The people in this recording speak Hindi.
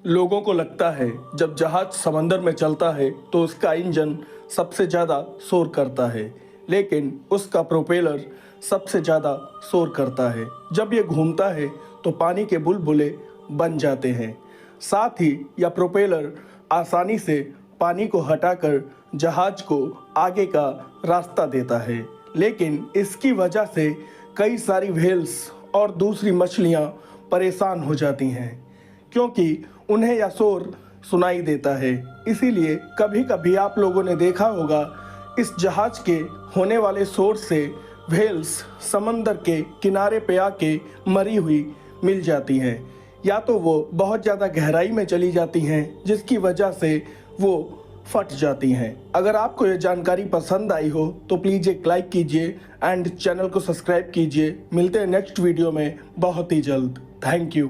लोगों को लगता है जब जहाज समंदर में चलता है तो उसका इंजन सबसे ज़्यादा शोर करता है, लेकिन उसका प्रोपेलर सबसे ज़्यादा शोर करता है। जब ये घूमता है तो पानी के बुलबुले बन जाते हैं। साथ ही यह प्रोपेलर आसानी से पानी को हटाकर जहाज को आगे का रास्ता देता है, लेकिन इसकी वजह से कई सारी व्हेल्स और दूसरी मछलियाँ परेशान हो जाती हैं, क्योंकि उन्हें यह शोर सुनाई देता है। इसीलिए कभी कभी आप लोगों ने देखा होगा इस जहाज के होने वाले शोर से व्हेल्स समंदर के किनारे पे आके मरी हुई मिल जाती हैं, या तो वो बहुत ज़्यादा गहराई में चली जाती हैं जिसकी वजह से वो फट जाती हैं। अगर आपको ये जानकारी पसंद आई हो तो प्लीज़ एक लाइक कीजिए एंड चैनल को सब्सक्राइब कीजिए। मिलते हैं नेक्स्ट वीडियो में बहुत ही जल्द। Thank you.